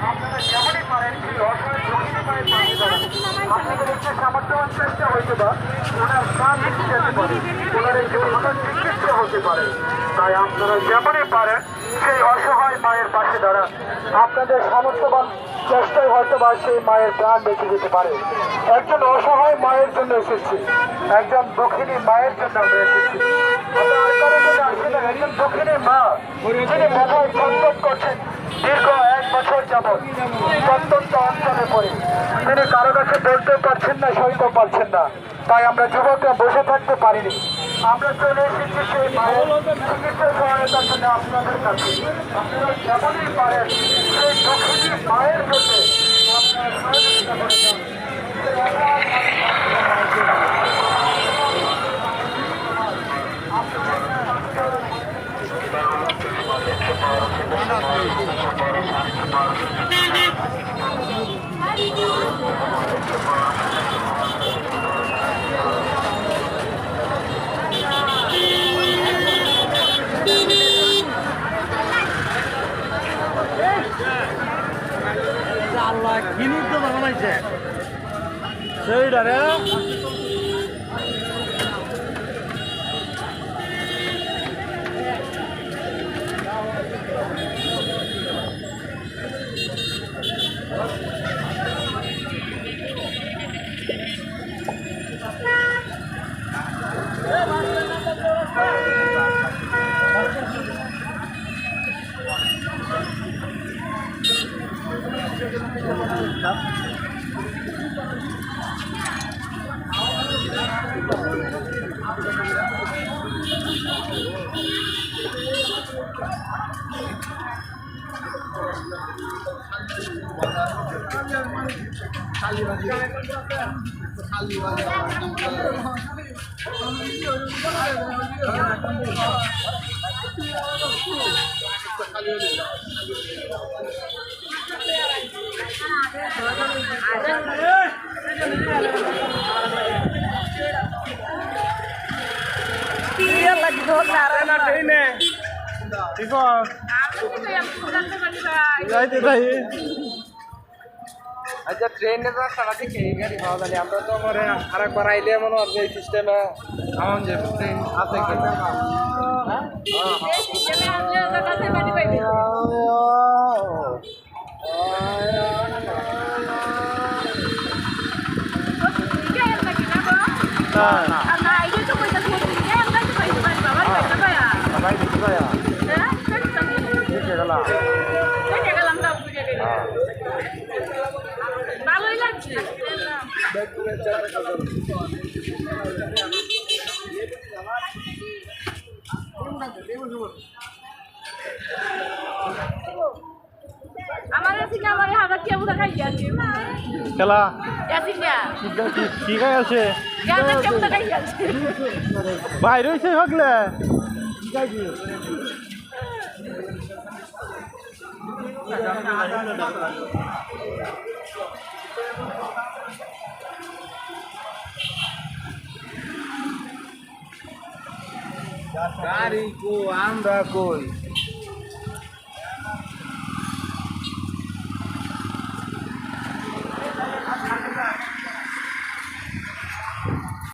আপনারা যেমনই পারেন সেই অসহায় আপনাদের একটু সামর্থ্য চেষ্টা হইতে পারে ওনার প্রাণ বেঁচে যেতে পারে ওনার একটু ভালো চিকিৎসা হতে পারে তাই আপনারা যেমনই পারেন সেই অসহায় মায়ের পাশে দাঁড়ান আপনাদের সামর্থ্যবান চেষ্টায় হয়তো বা সেই মায়ের প্রাণ বেঁচে যেতে পারে একজন অসহায় মায়ের জন্য এসেছি একজন দক্ষিণী মায়ের জন্য আমরা এসেছি একজন দক্ষিণী মা যিনি মাথায় সন্তোষ করছেন দীর্ঘ 1 বছর যাবৎ প্রত্যন্ত অঞ্চলে পড়ে তিনি কারো কাছে বলতেও পারছেন না সইতেও পারছেন না তাই আমরা যুবকরা বসে থাকতে পারিনি আমরা চলে এসেছি সেই মায়ের চিকিৎসা সহায়তার জন্য আপনাদের কাছে আপনারা যেমনই পারেন সেই দক্ষিণী মায়ের জন্য আপনারা সহযোগিতা করে যান আল্লাহ কিনি তো বানাইছে সেইটা রে আচ্ছা ট্রেনে তো সারা দিকে এই গাড়ি পাওয়া যায় আমরা তো মনে আর একবার আইলে মনে হয় এই সিস্টেমে আমন যে ট্রেন আছে ভালোই লাগছে আমার এসিনা আমার হাজার কে বুঝা খাই গেছে খেলা এসিনা ঠিক আছে হাজার কে বুঝা খাই গেছে বাইরে হইছে হগলে ঠিক আছে গাড়ি কো আমরা কই